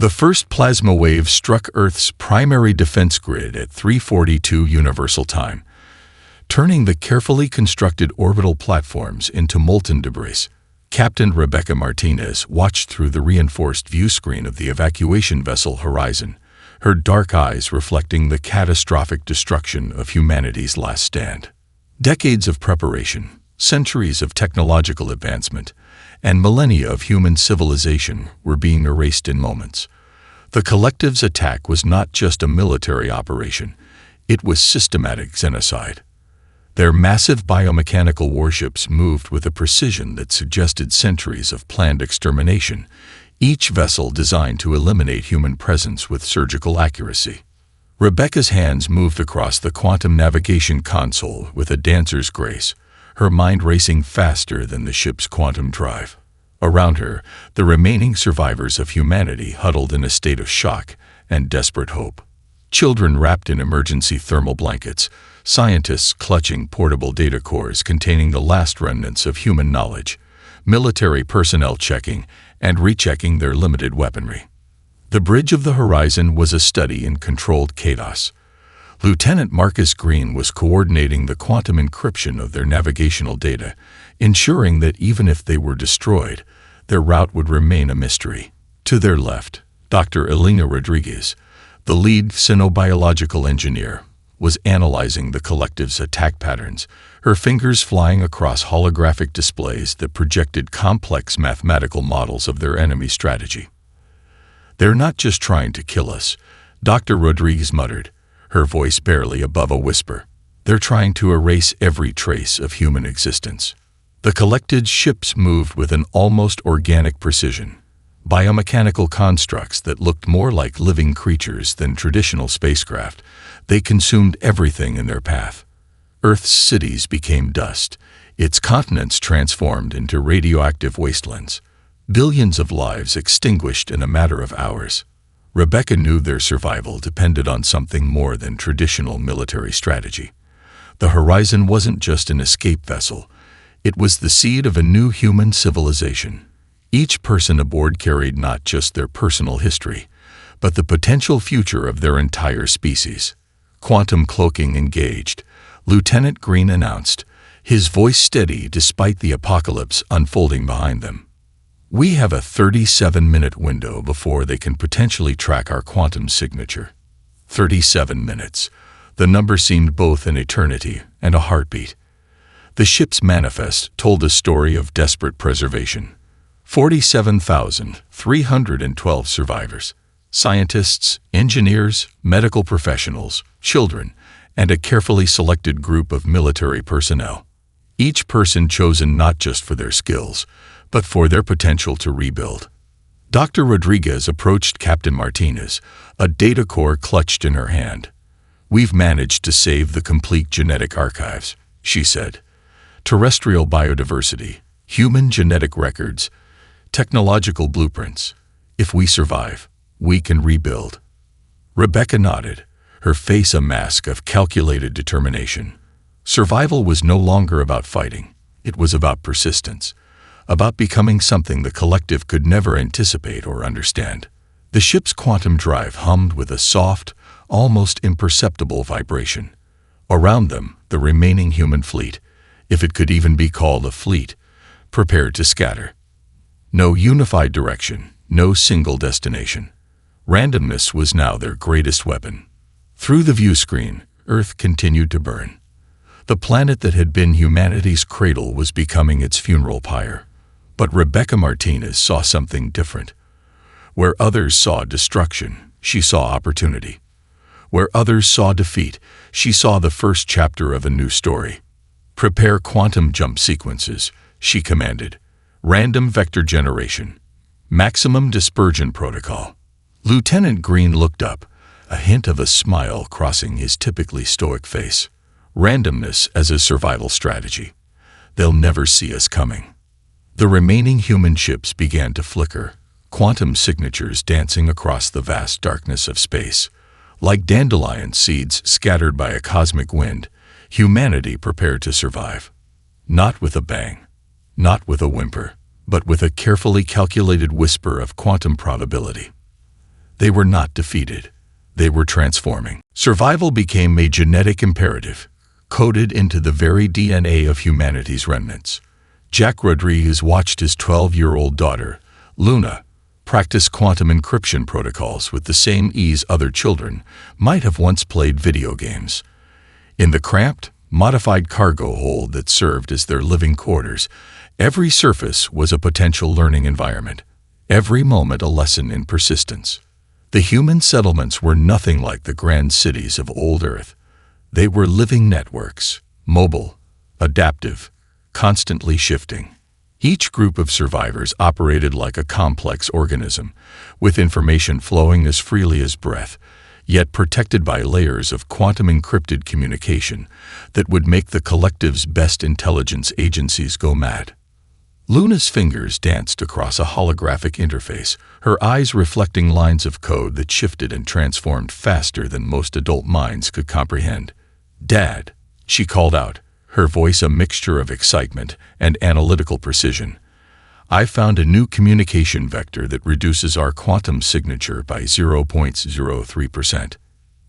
The first plasma wave struck Earth's primary defense grid at 3:42 Universal Time, turning the carefully constructed orbital platforms into molten debris. Captain Rebecca Martinez watched through the reinforced view screen of the evacuation vessel Horizon, her dark eyes reflecting the catastrophic destruction of humanity's last stand. Decades of preparation, centuries of technological advancement, and millennia of human civilization were being erased in moments. The collective's attack was not just a military operation, it was systematic genocide. Their massive biomechanical warships moved with a precision that suggested centuries of planned extermination, each vessel designed to eliminate human presence with surgical accuracy. Rebecca's hands moved across the quantum navigation console with a dancer's grace, her mind racing faster than the ship's quantum drive. Around her, the remaining survivors of humanity huddled in a state of shock and desperate hope. Children wrapped in emergency thermal blankets, scientists clutching portable data cores containing the last remnants of human knowledge, military personnel checking and rechecking their limited weaponry. The bridge of the Horizon was a study in controlled chaos. Lieutenant Marcus Green was coordinating the quantum encryption of their navigational data, ensuring that even if they were destroyed, their route would remain a mystery. To their left, Dr. Elena Rodriguez, the lead xenobiological engineer, was analyzing the collective's attack patterns, her fingers flying across holographic displays that projected complex mathematical models of their enemy strategy. "They're not just trying to kill us," Dr. Rodriguez muttered, her voice barely above a whisper. "They're trying to erase every trace of human existence." The collected ships moved with an almost organic precision, biomechanical constructs that looked more like living creatures than traditional spacecraft. They consumed everything in their path. Earth's cities became dust, its continents transformed into radioactive wastelands. Billions of lives extinguished in a matter of hours. Rebecca knew their survival depended on something more than traditional military strategy. The Horizon wasn't just an escape vessel, it was the seed of a new human civilization. Each person aboard carried not just their personal history, but the potential future of their entire species. Quantum cloaking engaged, Lieutenant Green announced, his voice steady despite the apocalypse unfolding behind them. "We have a 37-minute window before they can potentially track our quantum signature." 37 minutes. The number seemed both an eternity and a heartbeat. The ship's manifest told a story of desperate preservation. 47,312 survivors. Scientists, engineers, medical professionals, children, and a carefully selected group of military personnel. Each person chosen not just for their skills, but for their potential to rebuild. Dr. Rodriguez approached Captain Martinez, a data core clutched in her hand. "We've managed to save the complete genetic archives," she said. "Terrestrial biodiversity, human genetic records, technological blueprints. If we survive, we can rebuild." Rebecca nodded, her face a mask of calculated determination. Survival was no longer about fighting. It was about persistence, about becoming something the collective could never anticipate or understand. The ship's quantum drive hummed with a soft, almost imperceptible vibration. Around them, the remaining human fleet, if it could even be called a fleet, prepared to scatter. No unified direction, no single destination. Randomness was now their greatest weapon. Through the view screen, Earth continued to burn. The planet that had been humanity's cradle was becoming its funeral pyre. But Rebecca Martinez saw something different. Where others saw destruction, she saw opportunity. Where others saw defeat, she saw the first chapter of a new story. "Prepare quantum jump sequences," she commanded. "Random vector generation. Maximum dispersion protocol." Lieutenant Green looked up, a hint of a smile crossing his typically stoic face. Randomness as a survival strategy. They'll never see us coming. The remaining human ships began to flicker, quantum signatures dancing across the vast darkness of space. Like dandelion seeds scattered by a cosmic wind, humanity prepared to survive. Not with a bang, not with a whimper, but with a carefully calculated whisper of quantum probability. They were not defeated. They were transforming. Survival became a genetic imperative, coded into the very DNA of humanity's remnants. Jack Rodriguez watched his 12-year-old daughter, Luna, practice quantum encryption protocols with the same ease other children might have once played video games. In the cramped, modified cargo hold that served as their living quarters, every surface was a potential learning environment, every moment a lesson in persistence. The human settlements were nothing like the grand cities of old Earth. They were living networks, mobile, adaptive, constantly shifting. Each group of survivors operated like a complex organism, with information flowing as freely as breath, yet protected by layers of quantum-encrypted communication that would make the collective's best intelligence agencies go mad. Luna's fingers danced across a holographic interface, her eyes reflecting lines of code that shifted and transformed faster than most adult minds could comprehend. "Dad," she called out, her voice a mixture of excitement and analytical precision. "I found a new communication vector that reduces our quantum signature by 0.03%.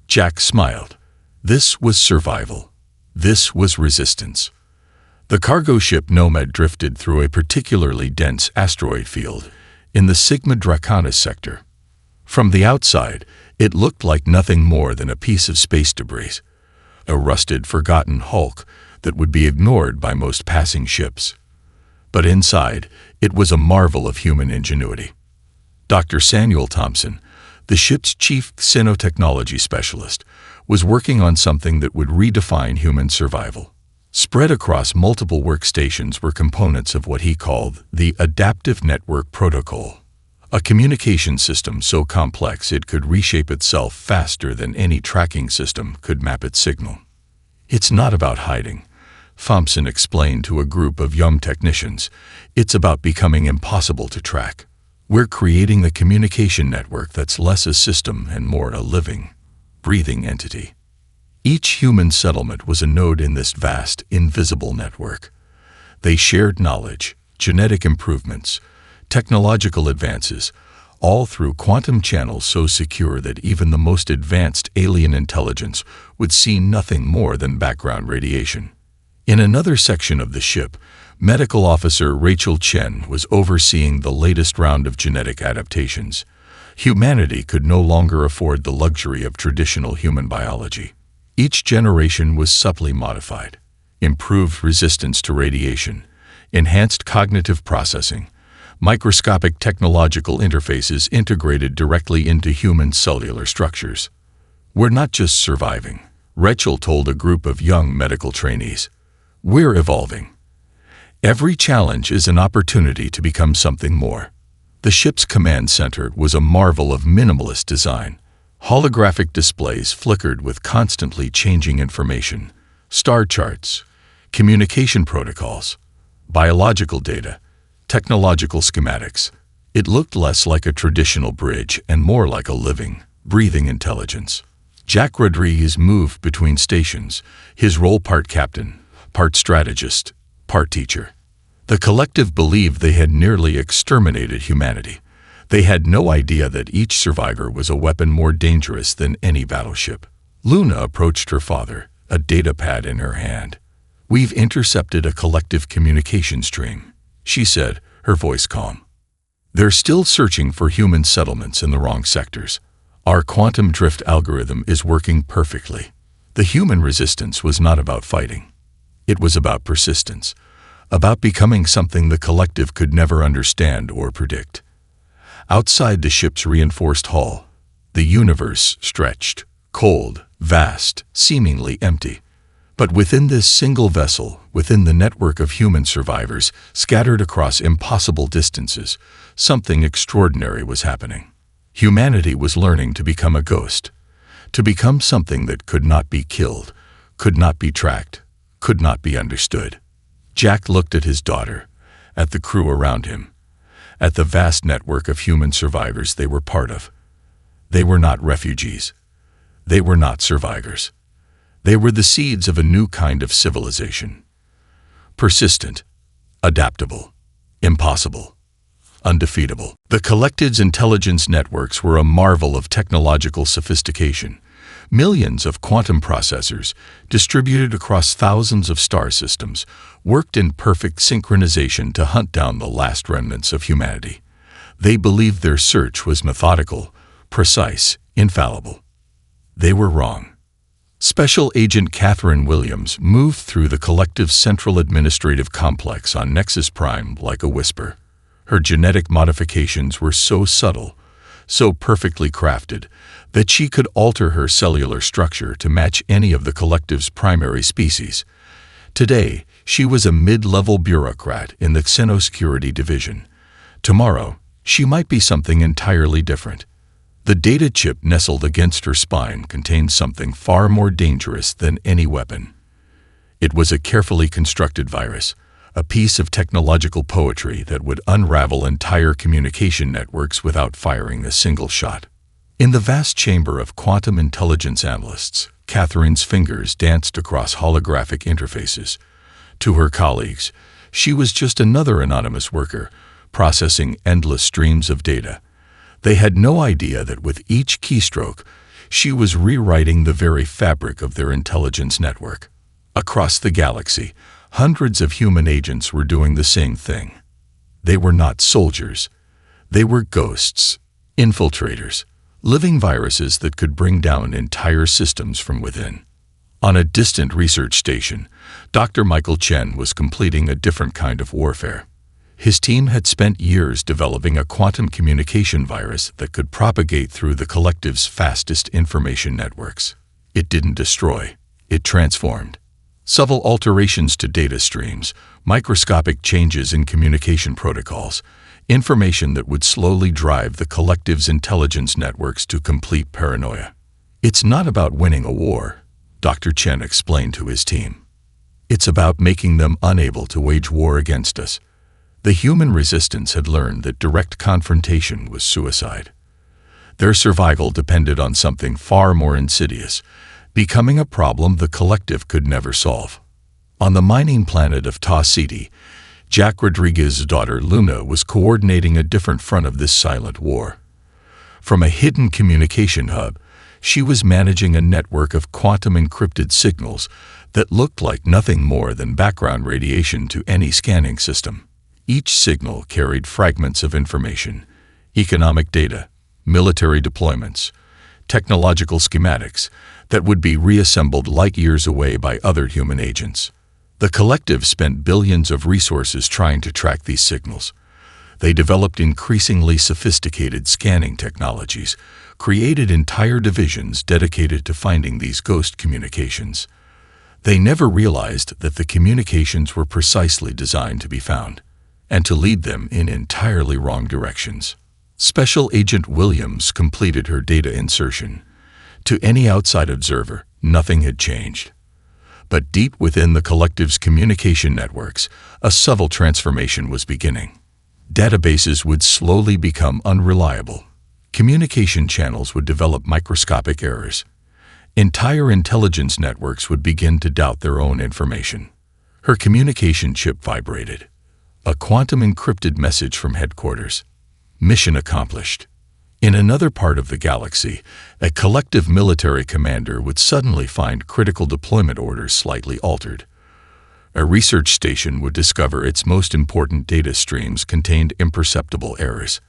Jack smiled. This was survival. This was resistance. The cargo ship Nomad drifted through a particularly dense asteroid field in the Sigma Draconis sector. From the outside, it looked like nothing more than a piece of space debris, a rusted, forgotten hulk that would be ignored by most passing ships. But inside, it was a marvel of human ingenuity. Dr. Samuel Thompson, the ship's chief xenotechnology specialist, was working on something that would redefine human survival. Spread across multiple workstations were components of what he called the Adaptive Network Protocol, a communication system so complex it could reshape itself faster than any tracking system could map its signal. "It's not about hiding," Thompson explained to a group of young technicians. "It's about becoming impossible to track. We're creating a communication network that's less a system and more a living, breathing entity." Each human settlement was a node in this vast, invisible network. They shared knowledge, genetic improvements, technological advances, all through quantum channels so secure that even the most advanced alien intelligence would see nothing more than background radiation. In another section of the ship, Medical Officer Rachel Chen was overseeing the latest round of genetic adaptations. Humanity could no longer afford the luxury of traditional human biology. Each generation was subtly modified, improved resistance to radiation, enhanced cognitive processing, microscopic technological interfaces integrated directly into human cellular structures. "We're not just surviving," Rachel told a group of young medical trainees. "We're evolving. Every challenge is an opportunity to become something more." The ship's command center was a marvel of minimalist design. Holographic displays flickered with constantly changing information, star charts, communication protocols, biological data, technological schematics. It looked less like a traditional bridge and more like a living, breathing intelligence. Jack Rodriguez moved between stations, his role part captain, part strategist, part teacher. The collective believed they had nearly exterminated humanity. They had no idea that each survivor was a weapon more dangerous than any battleship. Luna approached her father, a data pad in her hand. "We've intercepted a collective communication stream," she said, her voice calm. "They're still searching for human settlements in the wrong sectors. Our quantum drift algorithm is working perfectly." The human resistance was not about fighting. It was about persistence, about becoming something the collective could never understand or predict. Outside the ship's reinforced hull, the universe stretched, cold, vast, seemingly empty. But within this single vessel, within the network of human survivors, scattered across impossible distances, something extraordinary was happening. Humanity was learning to become a ghost, to become something that could not be killed, could not be tracked, could not be understood. Jack looked at his daughter, at the crew around him, at the vast network of human survivors they were part of. They were not refugees. They were not survivors. They were the seeds of a new kind of civilization. Persistent, adaptable, impossible. undefeatable. The collective's intelligence networks were a marvel of technological sophistication. Millions of quantum processors, distributed across thousands of star systems, worked in perfect synchronization to hunt down the last remnants of humanity. They believed their search was methodical, precise, infallible. They were wrong. Special Agent Catherine Williams moved through the collective's central administrative complex on Nexus Prime like a whisper. Her genetic modifications were so subtle, so perfectly crafted, that she could alter her cellular structure to match any of the collective's primary species. Today, she was a mid-level bureaucrat in the Xenosecurity Division. Tomorrow, she might be something entirely different. The data chip nestled against her spine contained something far more dangerous than any weapon. It was a carefully constructed virus, a piece of technological poetry that would unravel entire communication networks without firing a single shot. In the vast chamber of quantum intelligence analysts, Catherine's fingers danced across holographic interfaces. To her colleagues, she was just another anonymous worker, processing endless streams of data. They had no idea that with each keystroke, she was rewriting the very fabric of their intelligence network. Across the galaxy, hundreds of human agents were doing the same thing. They were not soldiers. They were ghosts, infiltrators, living viruses that could bring down entire systems from within. On a distant research station, Dr. Michael Chen was completing a different kind of warfare. His team had spent years developing a quantum communication virus that could propagate through the collective's fastest information networks. It didn't destroy, it transformed. Subtle alterations to data streams, microscopic changes in communication protocols, information that would slowly drive the collective's intelligence networks to complete paranoia. It's not about winning a war, Dr. Chen explained to his team. It's about making them unable to wage war against us. The human resistance had learned that direct confrontation was suicide. Their survival depended on something far more insidious, becoming a problem the collective could never solve. On the mining planet of Ta City, Jack Rodriguez's daughter Luna was coordinating a different front of this silent war. From a hidden communication hub, she was managing a network of quantum encrypted signals that looked like nothing more than background radiation to any scanning system. Each signal carried fragments of information, economic data, military deployments, technological schematics that would be reassembled light years away by other human agents. The collective spent billions of resources trying to track these signals. They developed increasingly sophisticated scanning technologies, created entire divisions dedicated to finding these ghost communications. They never realized that the communications were precisely designed to be found, and to lead them in entirely wrong directions. Special Agent Williams completed her data insertion. To any outside observer, nothing had changed. But deep within the collective's communication networks, a subtle transformation was beginning. Databases would slowly become unreliable. Communication channels would develop microscopic errors. Entire intelligence networks would begin to doubt their own information. Her communication chip vibrated. A quantum encrypted message from headquarters. Mission accomplished. In another part of the galaxy, a collective military commander would suddenly find critical deployment orders slightly altered. A research station would discover its most important data streams contained imperceptible errors.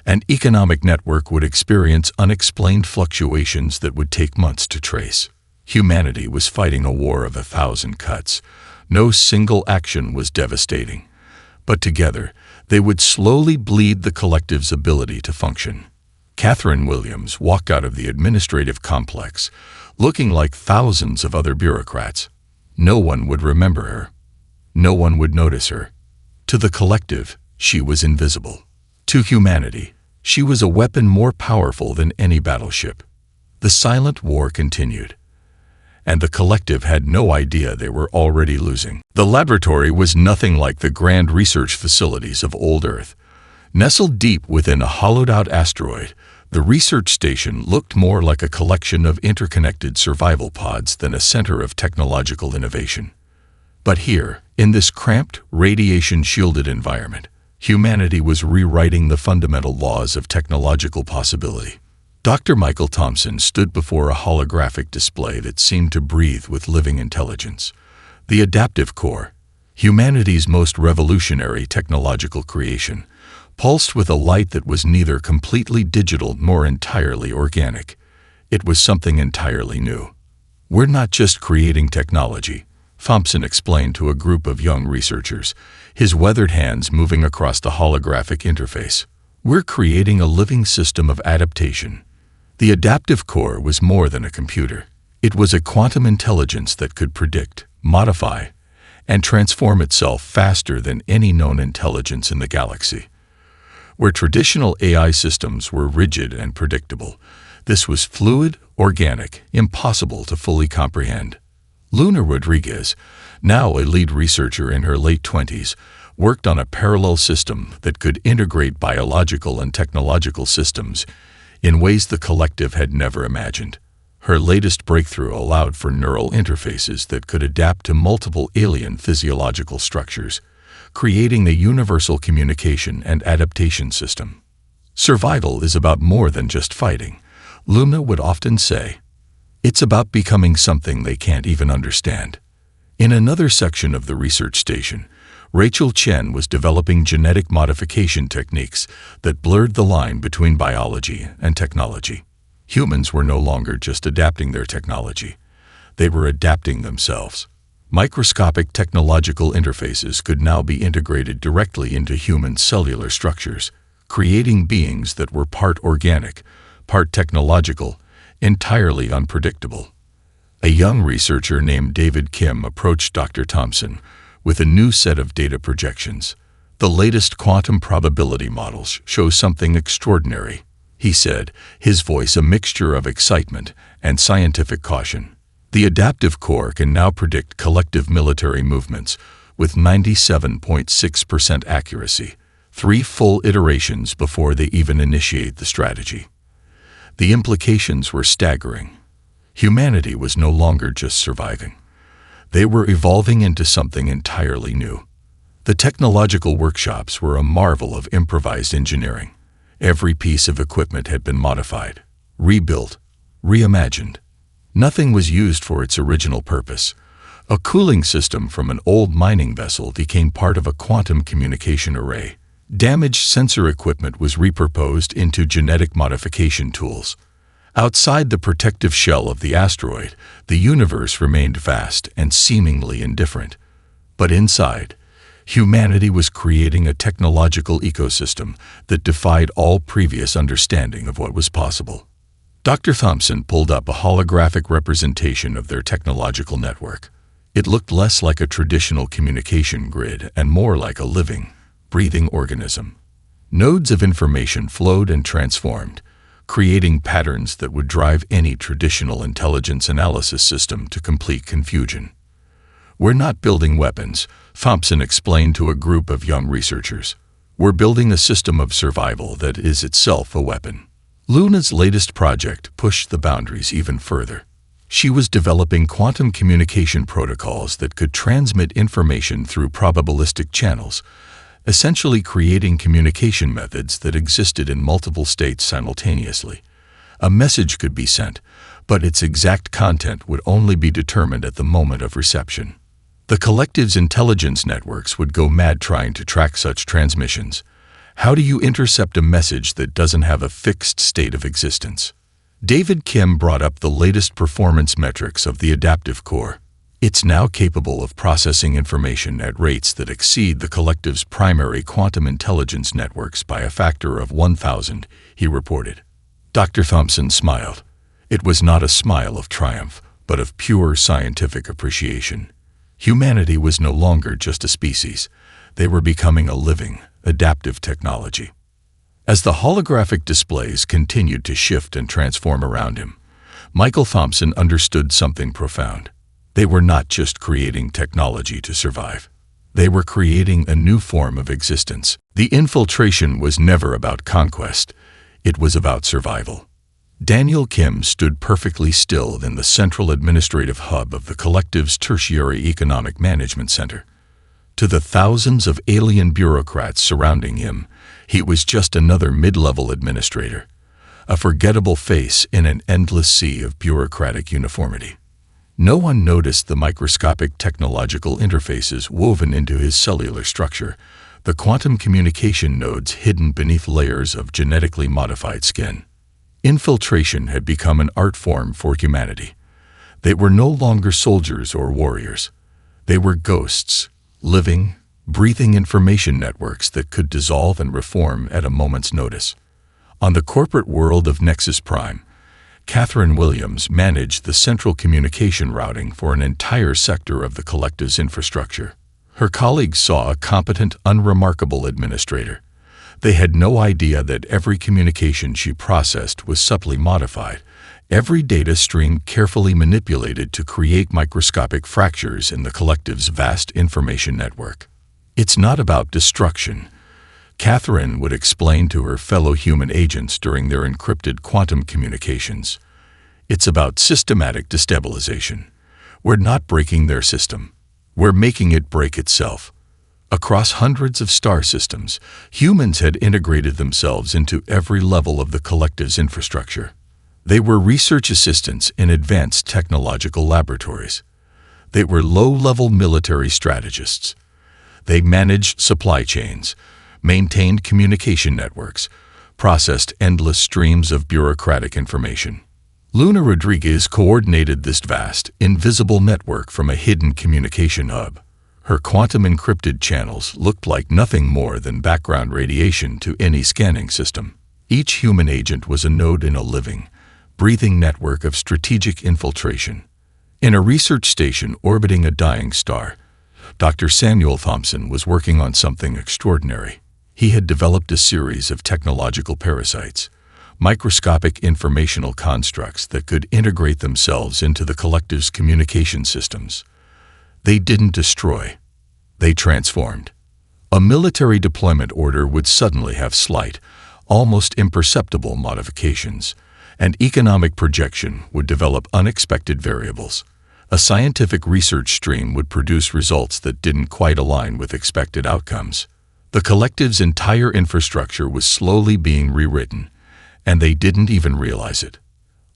An economic network would experience unexplained fluctuations that would take months to trace. Humanity was fighting a war of 1,000 cuts. No single action was devastating. But together, they would slowly bleed the collective's ability to function. Catherine Williams walked out of the administrative complex, looking like thousands of other bureaucrats. No one would remember her. No one would notice her. To the collective, she was invisible. To humanity, she was a weapon more powerful than any battleship. The silent war continued, and the collective had no idea they were already losing. The laboratory was nothing like the grand research facilities of old Earth. Nestled deep within a hollowed-out asteroid, the research station looked more like a collection of interconnected survival pods than a center of technological innovation. But here, in this cramped, radiation-shielded environment, Humanity was rewriting the fundamental laws of technological possibility. Dr. Michael Thompson stood before a holographic display that seemed to breathe with living intelligence. The adaptive core, humanity's most revolutionary technological creation, pulsed with a light that was neither completely digital nor entirely organic. It was something entirely new. "We're not just creating technology," Thompson explained to a group of young researchers, his weathered hands moving across the holographic interface. "We're creating a living system of adaptation." The adaptive core was more than a computer. It was a quantum intelligence that could predict, modify, and transform itself faster than any known intelligence in the galaxy. Where traditional AI systems were rigid and predictable, this was fluid, organic, impossible to fully comprehend. Luna Rodriguez, now a lead researcher in her late 20s, worked on a parallel system that could integrate biological and technological systems in ways the collective had never imagined. Her latest breakthrough allowed for neural interfaces that could adapt to multiple alien physiological structures, creating a universal communication and adaptation system. "Survival is about more than just fighting," Luna would often say. "It's about becoming something they can't even understand." In another section of the research station, Rachel Chen was developing genetic modification techniques that blurred the line between biology and technology. Humans were no longer just adapting their technology. They were adapting themselves. Microscopic technological interfaces could now be integrated directly into human cellular structures, creating beings that were part organic, part technological, entirely unpredictable. A young researcher named David Kim approached Dr. Thompson with a new set of data projections. "The latest quantum probability models show something extraordinary," he said, his voice a mixture of excitement and scientific caution. "The adaptive core can now predict collective military movements with 97.6% accuracy, 3 full iterations before they even initiate the strategy." The implications were staggering. Humanity was no longer just surviving. They were evolving into something entirely new. The technological workshops were a marvel of improvised engineering. Every piece of equipment had been modified, rebuilt, reimagined. Nothing was used for its original purpose. A cooling system from an old mining vessel became part of a quantum communication array. Damaged sensor equipment was repurposed into genetic modification tools. Outside the protective shell of the asteroid, the universe remained vast and seemingly indifferent. But inside, humanity was creating a technological ecosystem that defied all previous understanding of what was possible. Dr. Thompson pulled up a holographic representation of their technological network. It looked less like a traditional communication grid and more like a living, breathing organism. Nodes of information flowed and transformed, creating patterns that would drive any traditional intelligence analysis system to complete confusion. "We're not building weapons," Thompson explained to a group of young researchers. "We're building a system of survival that is itself a weapon." Luna's latest project pushed the boundaries even further. She was developing quantum communication protocols that could transmit information through probabilistic channels, essentially creating communication methods that existed in multiple states simultaneously. A message could be sent, but its exact content would only be determined at the moment of reception. The collective's intelligence networks would go mad trying to track such transmissions. How do you intercept a message that doesn't have a fixed state of existence? David Kim brought up the latest performance metrics of the adaptive core. "It's now capable of processing information at rates that exceed the collective's primary quantum intelligence networks by a factor of 1,000, he reported. Dr. Thompson smiled. It was not a smile of triumph, but of pure scientific appreciation. Humanity was no longer just a species. They were becoming a living, adaptive technology. As the holographic displays continued to shift and transform around him, Michael Thompson understood something profound. They were not just creating technology to survive. They were creating a new form of existence. The infiltration was never about conquest. It was about survival. Daniel Kim stood perfectly still in the central administrative hub of the collective's tertiary economic management center. To the thousands of alien bureaucrats surrounding him, he was just another mid-level administrator, a forgettable face in an endless sea of bureaucratic uniformity. No one noticed the microscopic technological interfaces woven into his cellular structure, the quantum communication nodes hidden beneath layers of genetically modified skin. Infiltration had become an art form for humanity. They were no longer soldiers or warriors. They were ghosts, living, breathing information networks that could dissolve and reform at a moment's notice. On the corporate world of Nexus Prime, Catherine Williams managed the central communication routing for an entire sector of the collective's infrastructure. Her colleagues saw a competent, unremarkable administrator. They had no idea that every communication she processed was subtly modified, every data stream carefully manipulated to create microscopic fractures in the collective's vast information network. It's not about destruction, Catherine would explain to her fellow human agents during their encrypted quantum communications. It's about systematic destabilization. We're not breaking their system. We're making it break itself. Across hundreds of star systems, humans had integrated themselves into every level of the collective's infrastructure. They were research assistants in advanced technological laboratories. They were low-level military strategists. They managed supply chains, maintained communication networks, processed endless streams of bureaucratic information. Luna Rodriguez coordinated this vast, invisible network from a hidden communication hub. Her quantum-encrypted channels looked like nothing more than background radiation to any scanning system. Each human agent was a node in a living, breathing network of strategic infiltration. In a research station orbiting a dying star, Dr. Samuel Thompson was working on something extraordinary. He had developed a series of technological parasites, microscopic informational constructs that could integrate themselves into the collective's communication systems. They didn't destroy. They transformed. A military deployment order would suddenly have slight, almost imperceptible modifications. An economic projection would develop unexpected variables. A scientific research stream would produce results that didn't quite align with expected outcomes. The collective's entire infrastructure was slowly being rewritten, and they didn't even realize it.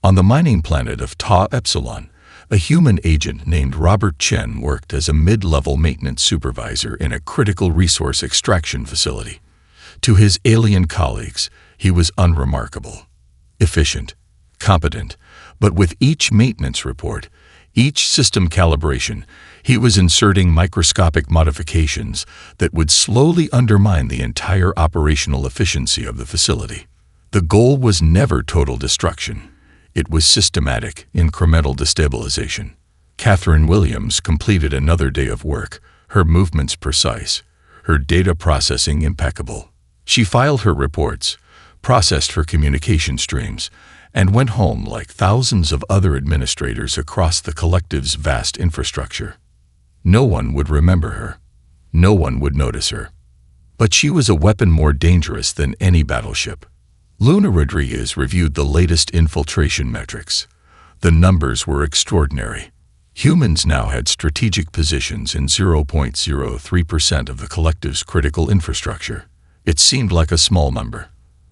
On the mining planet of Tau Epsilon, a human agent named Robert Chen worked as a mid-level maintenance supervisor in a critical resource extraction facility. To his alien colleagues, he was unremarkable, efficient, competent, but with each maintenance report, each system calibration, he was inserting microscopic modifications that would slowly undermine the entire operational efficiency of the facility. The goal was never total destruction. It was systematic, incremental destabilization. Catherine Williams completed another day of work, her movements precise, her data processing impeccable. She filed her reports, processed her communication streams, and went home like thousands of other administrators across the collective's vast infrastructure. No one would remember her. No one would notice her. But she was a weapon more dangerous than any battleship. Luna Rodriguez reviewed the latest infiltration metrics. The numbers were extraordinary. Humans now had strategic positions in 0.03% of the collective's critical infrastructure. It seemed like a small number.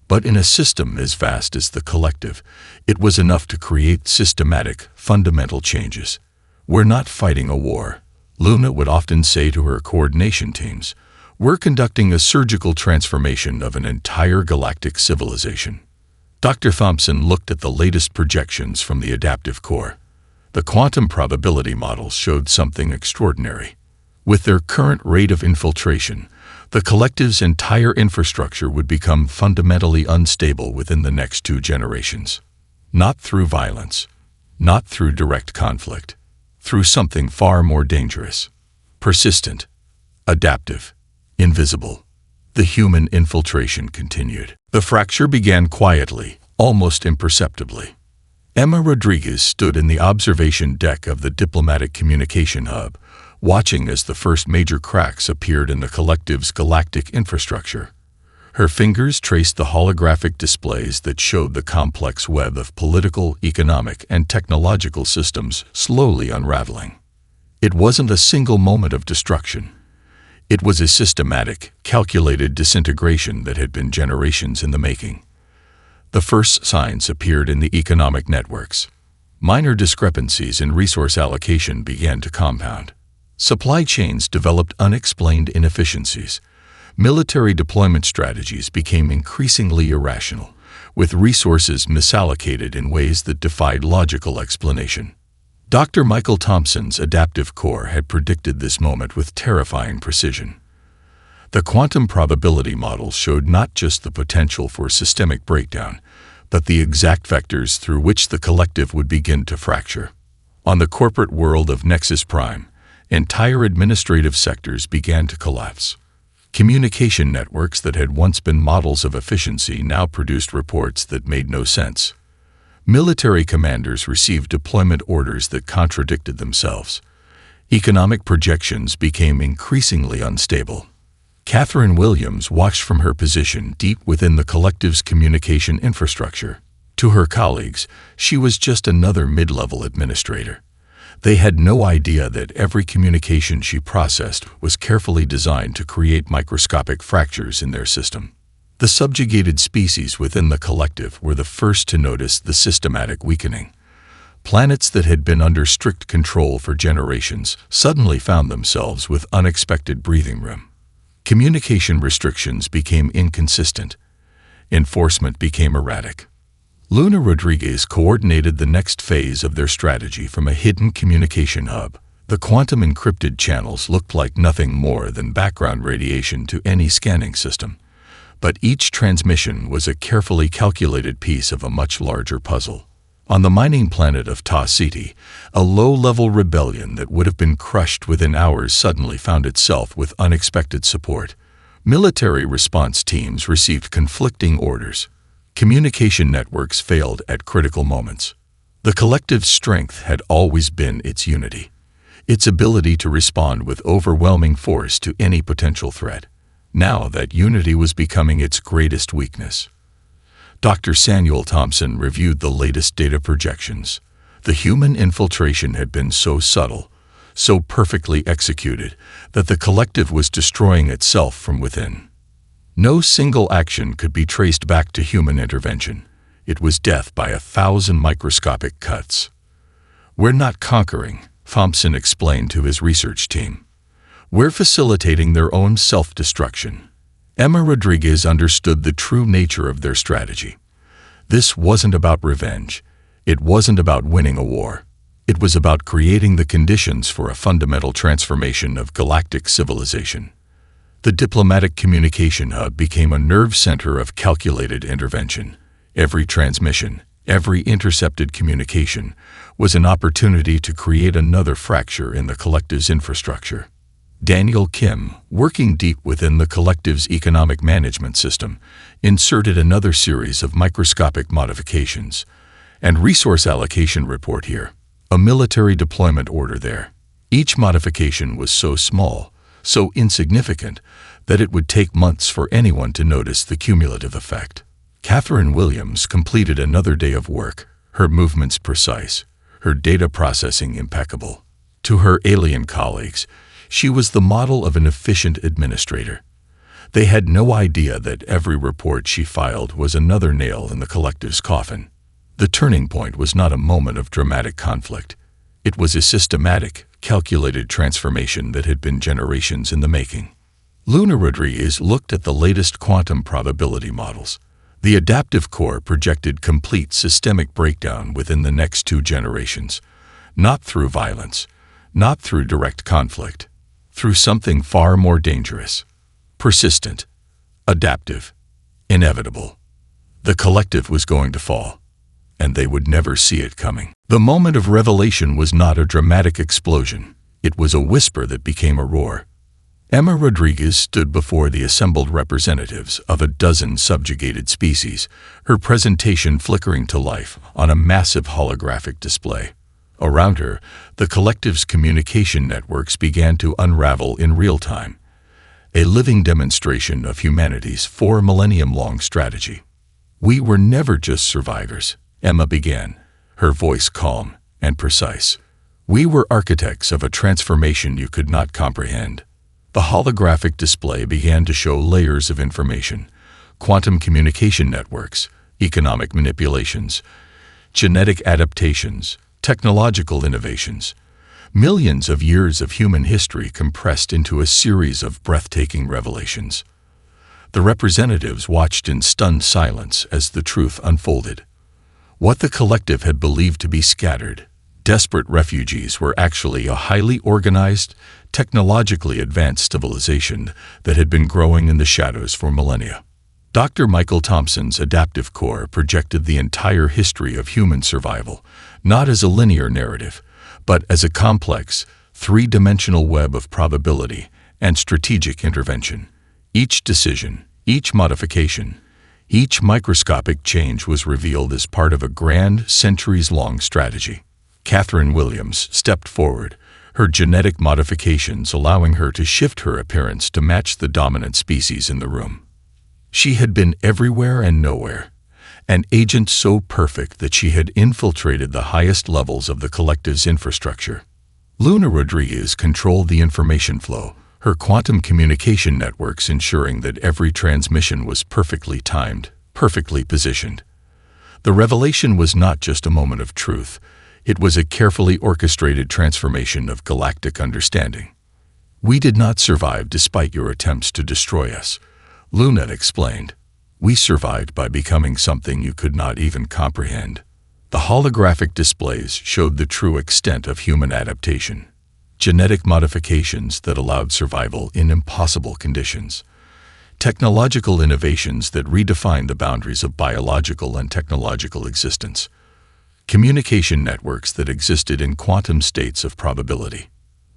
But in a system as vast as the collective, it was enough to create systematic, fundamental changes. We're not fighting a war, Luna would often say to her coordination teams. We're conducting a surgical transformation of an entire galactic civilization. Dr. Thompson looked at the latest projections from the adaptive core. The quantum probability models showed something extraordinary. With their current rate of infiltration, the collective's entire infrastructure would become fundamentally unstable within the next 2 generations. Not through violence, not through direct conflict, through something far more dangerous, persistent, adaptive, invisible. The human infiltration continued. The fracture began quietly, almost imperceptibly. Emma Rodriguez stood in the observation deck of the diplomatic communication hub, watching as the first major cracks appeared in the collective's galactic infrastructure. Her fingers traced the holographic displays that showed the complex web of political, economic, and technological systems slowly unraveling. It wasn't a single moment of destruction. It was a systematic, calculated disintegration that had been generations in the making. The first signs appeared in the economic networks. Minor discrepancies in resource allocation began to compound. Supply chains developed unexplained inefficiencies. Military deployment strategies became increasingly irrational, with resources misallocated in ways that defied logical explanation. Dr. Michael Thompson's adaptive core had predicted this moment with terrifying precision. The quantum probability models showed not just the potential for systemic breakdown, but the exact vectors through which the collective would begin to fracture. On the corporate world of Nexus Prime, entire administrative sectors began to collapse. Communication networks that had once been models of efficiency now produced reports that made no sense. Military commanders received deployment orders that contradicted themselves. Economic projections became increasingly unstable. Catherine Williams watched from her position deep within the collective's communication infrastructure. To her colleagues, she was just another mid-level administrator. They had no idea that every communication she processed was carefully designed to create microscopic fractures in their system. The subjugated species within the collective were the first to notice the systematic weakening. Planets that had been under strict control for generations suddenly found themselves with unexpected breathing room. Communication restrictions became inconsistent. Enforcement became erratic. Luna Rodriguez coordinated the next phase of their strategy from a hidden communication hub. The quantum encrypted channels looked like nothing more than background radiation to any scanning system. But each transmission was a carefully calculated piece of a much larger puzzle. On the mining planet of Ta City, a low-level rebellion that would have been crushed within hours suddenly found itself with unexpected support. Military response teams received conflicting orders. Communication networks failed at critical moments. The collective's strength had always been its unity, its ability to respond with overwhelming force to any potential threat. Now that unity was becoming its greatest weakness. Dr. Samuel Thompson reviewed the latest data projections. The human infiltration had been so subtle, so perfectly executed, that the collective was destroying itself from within. No single action could be traced back to human intervention. It was death by 1,000 microscopic cuts. "We're not conquering," Thompson explained to his research team. "We're facilitating their own self-destruction." Emma Rodriguez understood the true nature of their strategy. This wasn't about revenge. It wasn't about winning a war. It was about creating the conditions for a fundamental transformation of galactic civilization. The diplomatic communication hub became a nerve center of calculated intervention. Every transmission, every intercepted communication, was an opportunity to create another fracture in the collective's infrastructure. Daniel Kim, working deep within the collective's economic management system, inserted another series of microscopic modifications. And resource allocation report here, a military deployment order there. Each modification was so small, so insignificant, that it would take months for anyone to notice the cumulative effect. Catherine Williams completed another day of work, her movements precise, her data processing impeccable. To her alien colleagues, she was the model of an efficient administrator. They had no idea that every report she filed was another nail in the collective's coffin. The turning point was not a moment of dramatic conflict. It was a systematic, calculated transformation that had been generations in the making. Luna Rodriguez looked at the latest quantum probability models. The adaptive core projected complete systemic breakdown within the next 2 generations, not through violence, not through direct conflict, through something far more dangerous, persistent, adaptive, inevitable. The collective was going to fall, and they would never see it coming. The moment of revelation was not a dramatic explosion. It was a whisper that became a roar. Emma Rodriguez stood before the assembled representatives of a dozen subjugated species, her presentation flickering to life on a massive holographic display. Around her, the collective's communication networks began to unravel in real time, a living demonstration of humanity's 4-millennium-long strategy. "We were never just survivors," Emma began, her voice calm and precise. "We were architects of a transformation you could not comprehend." The holographic display began to show layers of information: quantum communication networks, economic manipulations, genetic adaptations, technological innovations. Millions of years of human history compressed into a series of breathtaking revelations. The representatives watched in stunned silence as the truth unfolded. What the collective had believed to be scattered, desperate refugees were actually a highly organized, technologically advanced civilization that had been growing in the shadows for millennia. Dr. Michael Thompson's adaptive core projected the entire history of human survival, not as a linear narrative, but as a complex, three-dimensional web of probability and strategic intervention. Each decision, each modification, each microscopic change was revealed as part of a grand, centuries-long strategy. Catherine Williams stepped forward, her genetic modifications allowing her to shift her appearance to match the dominant species in the room. She had been everywhere and nowhere, an agent so perfect that she had infiltrated the highest levels of the collective's infrastructure. Luna Rodriguez controlled the information flow, her quantum communication networks ensuring that every transmission was perfectly timed, perfectly positioned. The revelation was not just a moment of truth, it was a carefully orchestrated transformation of galactic understanding. "We did not survive despite your attempts to destroy us," Luna explained. "We survived by becoming something you could not even comprehend." The holographic displays showed the true extent of human adaptation. Genetic modifications that allowed survival in impossible conditions. Technological innovations that redefined the boundaries of biological and technological existence. Communication networks that existed in quantum states of probability.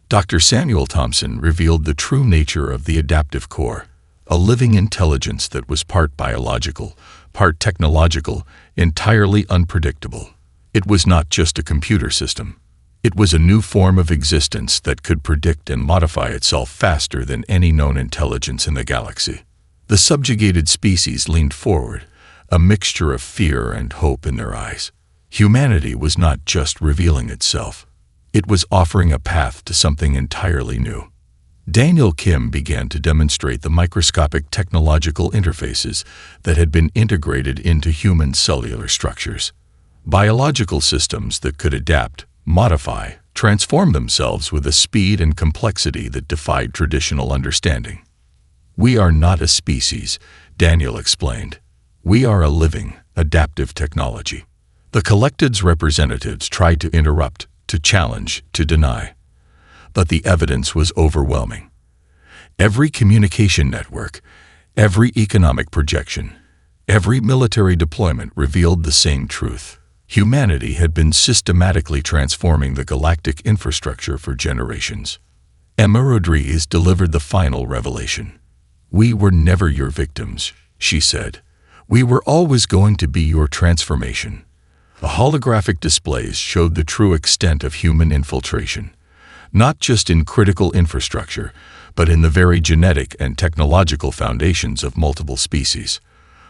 Dr. Samuel Thompson revealed the true nature of the adaptive core, a living intelligence that was part biological, part technological, entirely unpredictable. It was not just a computer system. It was a new form of existence that could predict and modify itself faster than any known intelligence in the galaxy. The subjugated species leaned forward, a mixture of fear and hope in their eyes. Humanity was not just revealing itself. It was offering a path to something entirely new. Daniel Kim began to demonstrate the microscopic technological interfaces that had been integrated into human cellular structures. Biological systems that could adapt, modify, transform themselves with a speed and complexity that defied traditional understanding. "We are not a species," Daniel explained. "We are a living, adaptive technology." The collective's representatives tried to interrupt, to challenge, to deny. But the evidence was overwhelming. Every communication network, every economic projection, every military deployment revealed the same truth. Humanity had been systematically transforming the galactic infrastructure for generations. Emma Rodriguez delivered the final revelation. "We were never your victims," she said. "We were always going to be your transformation." The holographic displays showed the true extent of human infiltration, not just in critical infrastructure, but in the very genetic and technological foundations of multiple species.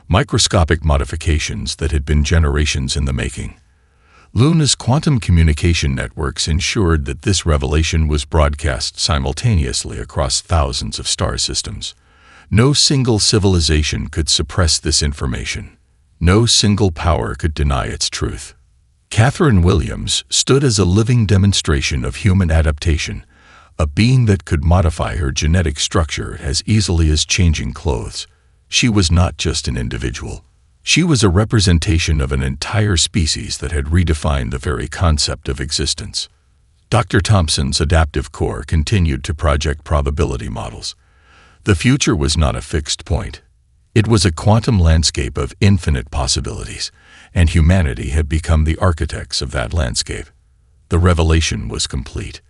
Microscopic modifications that had been generations in the making. Luna's quantum communication networks ensured that this revelation was broadcast simultaneously across thousands of star systems. No single civilization could suppress this information. No single power could deny its truth. Catherine Williams stood as a living demonstration of human adaptation, a being that could modify her genetic structure as easily as changing clothes. She was not just an individual. She was a representation of an entire species that had redefined the very concept of existence. Dr. Thompson's adaptive core continued to project probability models. The future was not a fixed point. It was a quantum landscape of infinite possibilities, and humanity had become the architects of that landscape. The revelation was complete.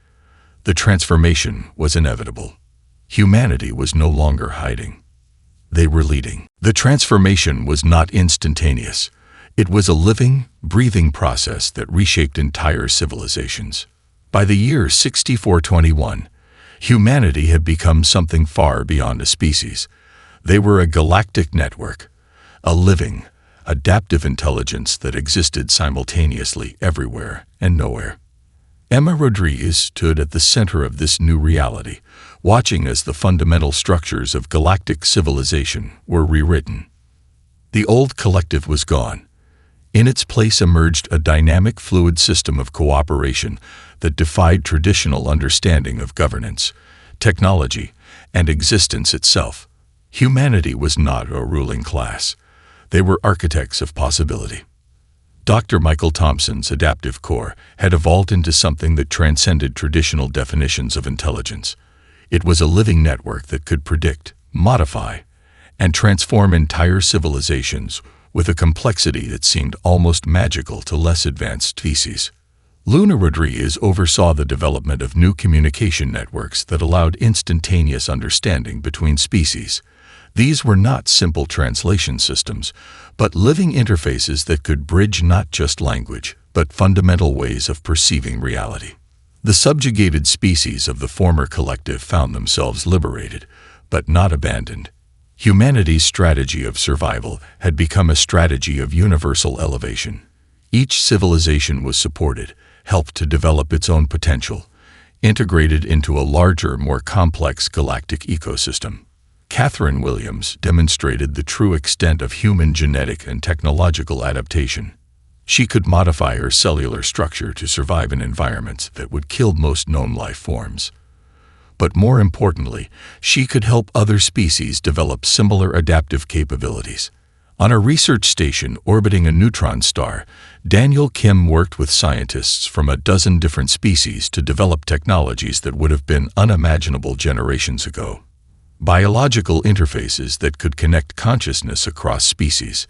The transformation was inevitable. Humanity was no longer hiding. They were leading. The transformation was not instantaneous. It was a living, breathing process that reshaped entire civilizations. By the year 6421, humanity had become something far beyond a species. They were a galactic network, a living, adaptive intelligence that existed simultaneously everywhere and nowhere. Emma Rodriguez stood at the center of this new reality, watching as the fundamental structures of galactic civilization were rewritten. The old collective was gone. In its place emerged a dynamic, fluid system of cooperation that defied traditional understanding of governance, technology, and existence itself. Humanity was not a ruling class. They were architects of possibility. Dr. Michael Thompson's adaptive core had evolved into something that transcended traditional definitions of intelligence. It was a living network that could predict, modify, and transform entire civilizations with a complexity that seemed almost magical to less advanced species. Luna Rodriguez oversaw the development of new communication networks that allowed instantaneous understanding between species. These were not simple translation systems, but living interfaces that could bridge not just language, but fundamental ways of perceiving reality. The subjugated species of the former collective found themselves liberated, but not abandoned. Humanity's strategy of survival had become a strategy of universal elevation. Each civilization was supported, helped to develop its own potential, integrated into a larger, more complex galactic ecosystem. Catherine Williams demonstrated the true extent of human genetic and technological adaptation. She could modify her cellular structure to survive in environments that would kill most known life forms. But more importantly, she could help other species develop similar adaptive capabilities. On a research station orbiting a neutron star, Daniel Kim worked with scientists from a dozen different species to develop technologies that would have been unimaginable generations ago. Biological interfaces that could connect consciousness across species.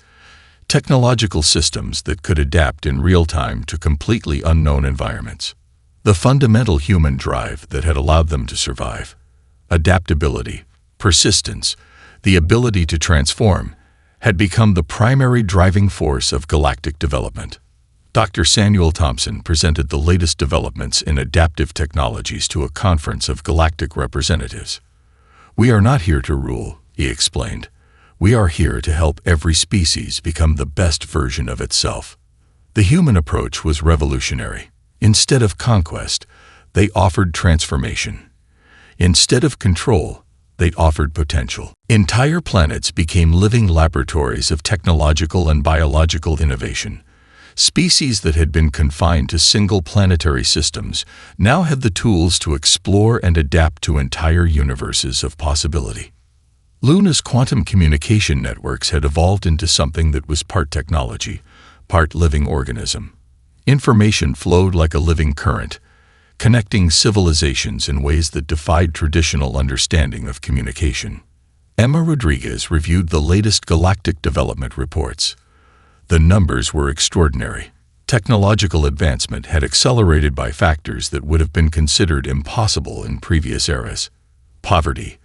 Technological systems that could adapt in real time to completely unknown environments. The fundamental human drive that had allowed them to survive. Adaptability, persistence, the ability to transform, had become the primary driving force of galactic development. Dr. Samuel Thompson presented the latest developments in adaptive technologies to a conference of galactic representatives. "We are not here to rule," he explained. "We are here to help every species become the best version of itself." The human approach was revolutionary. Instead of conquest, they offered transformation. Instead of control, they offered potential. Entire planets became living laboratories of technological and biological innovation. Species that had been confined to single planetary systems now had the tools to explore and adapt to entire universes of possibility. Luna's quantum communication networks had evolved into something that was part technology, part living organism. Information flowed like a living current, connecting civilizations in ways that defied traditional understanding of communication. Emma Rodriguez reviewed the latest galactic development reports. The numbers were extraordinary. Technological advancement had accelerated by factors that would have been considered impossible in previous eras. Poverty,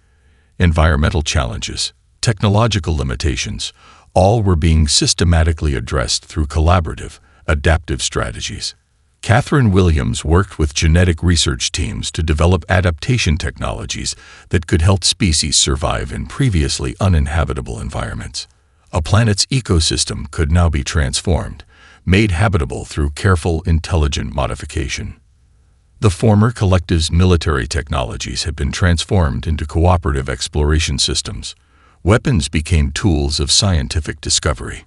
environmental challenges, technological limitations, all were being systematically addressed through collaborative, adaptive strategies. Catherine Williams worked with genetic research teams to develop adaptation technologies that could help species survive in previously uninhabitable environments. A planet's ecosystem could now be transformed, made habitable through careful, intelligent modification. The former collective's military technologies had been transformed into cooperative exploration systems. Weapons became tools of scientific discovery.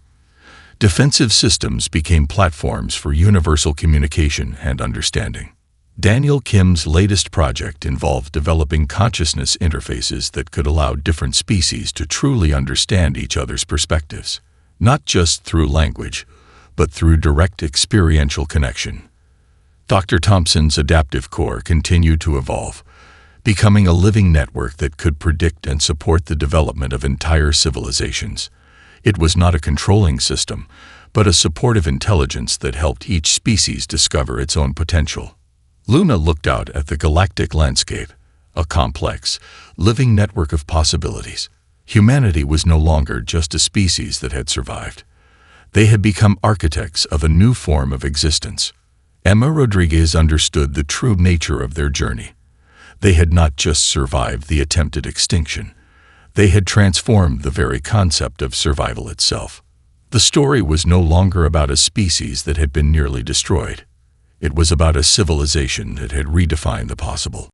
Defensive systems became platforms for universal communication and understanding. Daniel Kim's latest project involved developing consciousness interfaces that could allow different species to truly understand each other's perspectives, not just through language, but through direct experiential connection. Dr. Thompson's adaptive core continued to evolve, becoming a living network that could predict and support the development of entire civilizations. It was not a controlling system, but a supportive intelligence that helped each species discover its own potential. Luna looked out at the galactic landscape, a complex, living network of possibilities. Humanity was no longer just a species that had survived. They had become architects of a new form of existence. Emma Rodriguez understood the true nature of their journey. They had not just survived the attempted extinction. They had transformed the very concept of survival itself. The story was no longer about a species that had been nearly destroyed. It was about a civilization that had redefined the possible.